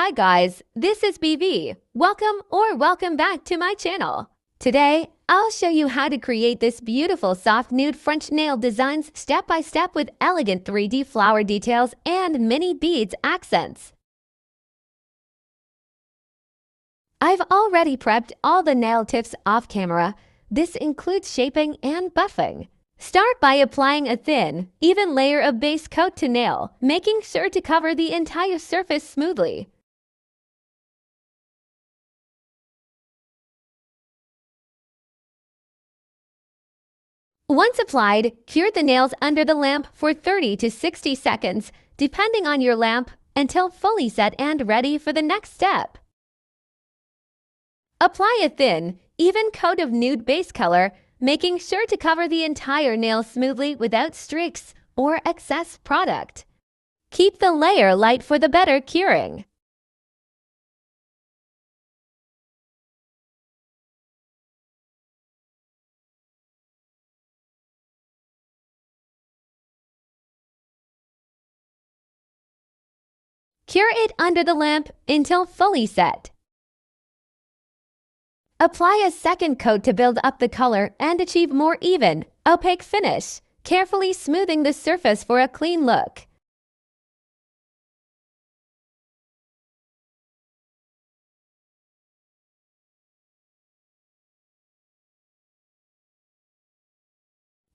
Hi guys, this is BV. Welcome back to my channel. Today, I'll show you how to create this beautiful soft nude French nail designs step by step with elegant 3D flower details and mini beads accents. I've already prepped all the nail tips off camera. This includes shaping and buffing. Start by applying a thin, even layer of base coat to nail, making sure to cover the entire surface smoothly. Once applied, cure the nails under the lamp for 30 to 60 seconds, depending on your lamp, until fully set and ready for the next step. Apply a thin, even coat of nude base color, making sure to cover the entire nail smoothly without streaks or excess product. Keep the layer light for the better curing. Cure it under the lamp until fully set. Apply a second coat to build up the color and achieve more even, opaque finish, carefully smoothing the surface for a clean look.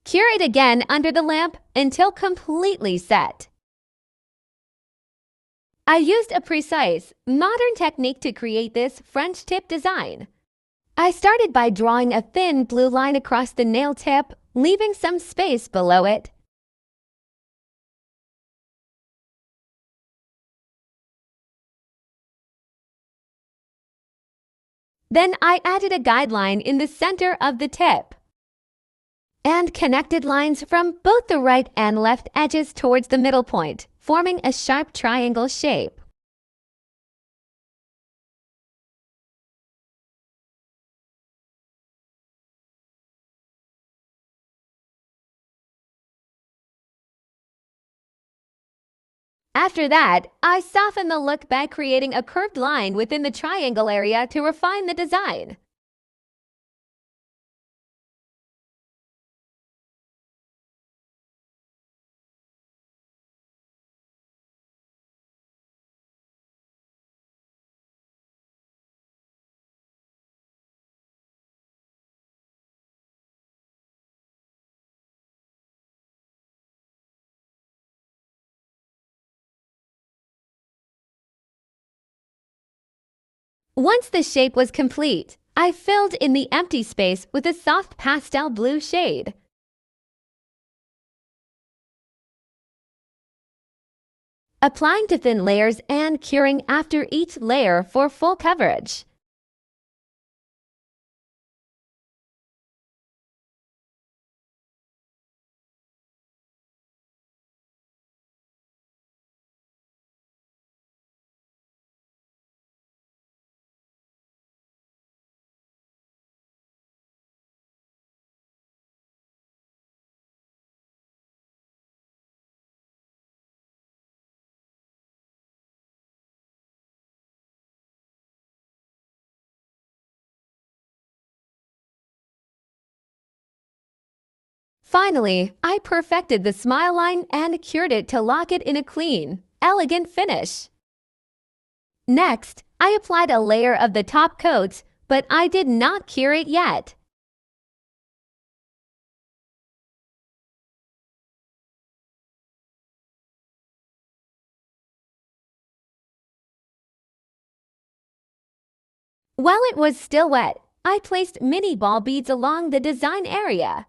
Cure it again under the lamp until completely set. I used a precise, modern technique to create this French tip design. I started by drawing a thin blue line across the nail tip, leaving some space below it. Then I added a guideline in the center of the tip and connected lines from both the right and left edges towards the middle point, forming a sharp triangle shape. After that, I softened the look by creating a curved line within the triangle area to refine the design. Once the shape was complete, I filled in the empty space with a soft pastel blue shade. Applying to thin layers and curing after each layer for full coverage. Finally, I perfected the smile line and cured it to lock it in a clean, elegant finish. Next, I applied a layer of the top coat, but I did not cure it yet. While it was still wet, I placed mini ball beads along the design area.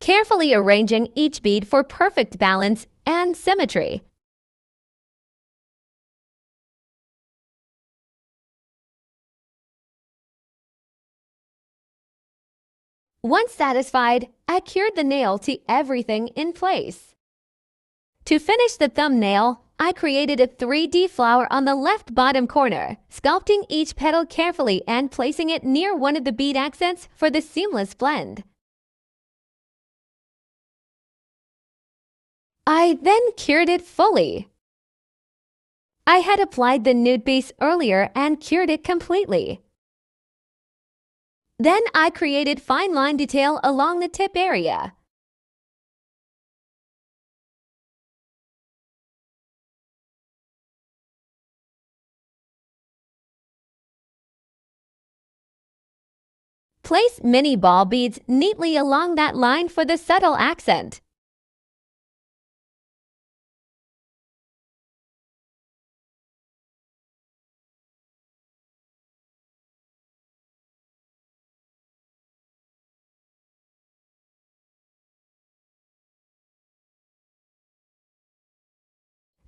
Carefully arranging each bead for perfect balance and symmetry. Once satisfied, I cured the nail to everything in place. To finish the thumbnail, I created a 3D flower on the left bottom corner, sculpting each petal carefully and placing it near one of the bead accents for the seamless blend. I then cured it fully. I had applied the nude base earlier and cured it completely. Then I created fine line detail along the tip area. Place mini ball beads neatly along that line for the subtle accent.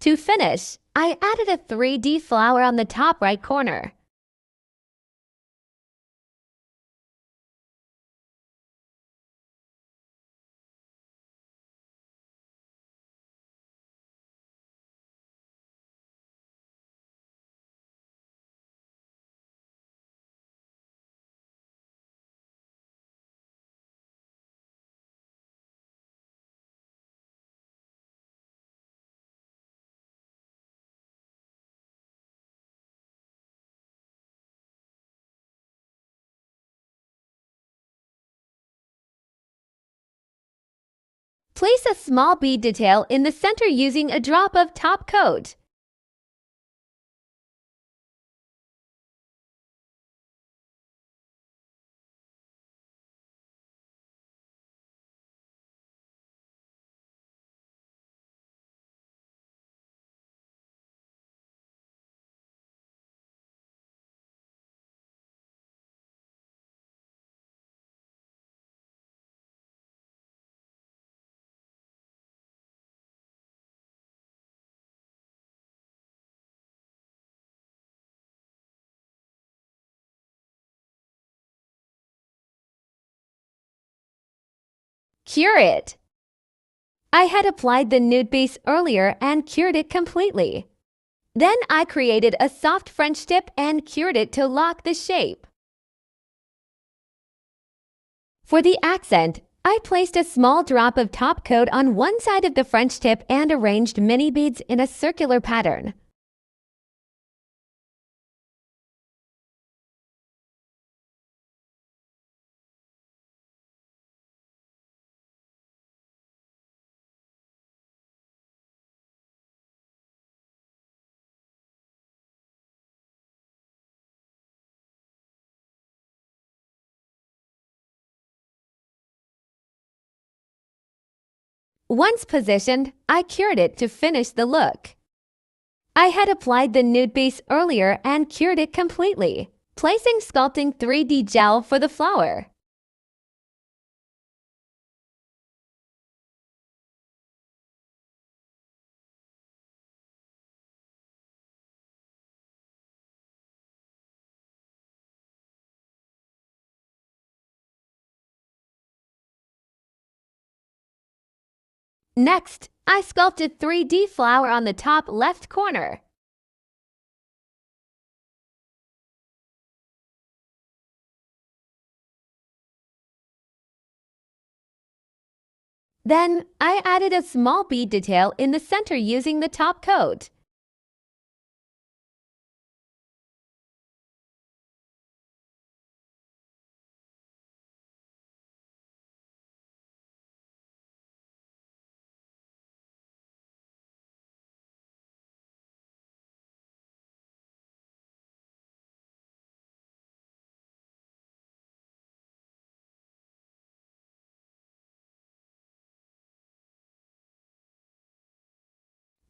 To finish, I added a 3D flower on the top right corner. Place a small bead detail in the center using a drop of top coat. Cure it. I had applied the nude base earlier and cured it completely. Then I created a soft French tip and cured it to lock the shape. For the accent, I placed a small drop of top coat on one side of the French tip and arranged mini beads in a circular pattern. Once positioned, I cured it to finish the look. I had applied the nude base earlier and cured it completely, placing sculpting 3D gel for the flower. Next, I sculpted 3D flower on the top left corner. Then, I added a small bead detail in the center using the top coat.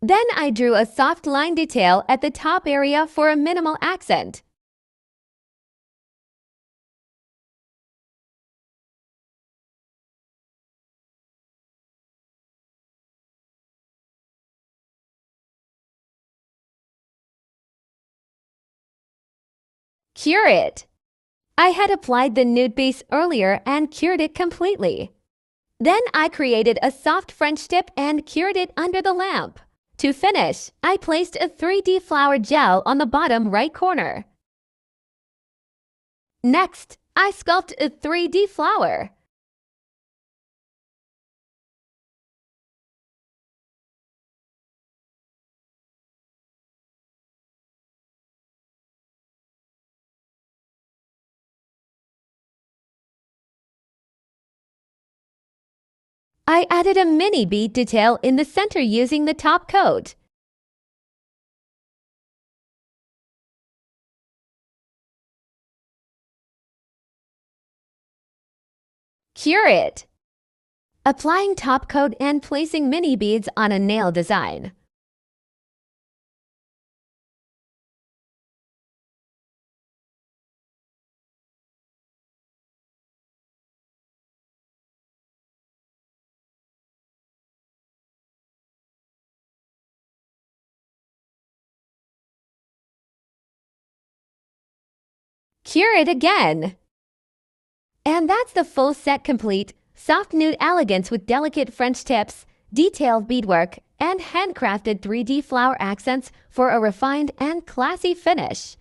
Then I drew a soft line detail at the top area for a minimal accent. Cure it. I had applied the nude base earlier and cured it completely. Then I created a soft French tip and cured it under the lamp. To finish, I placed a 3D flower gel on the bottom right corner. Next, I sculpt a 3D flower. I added a mini bead detail in the center using the top coat. Cure it. Applying top coat and placing mini beads on a nail design. Cure it again. And that's the full set complete. Soft nude elegance with delicate French tips, detailed beadwork, and handcrafted 3D flower accents for a refined and classy finish.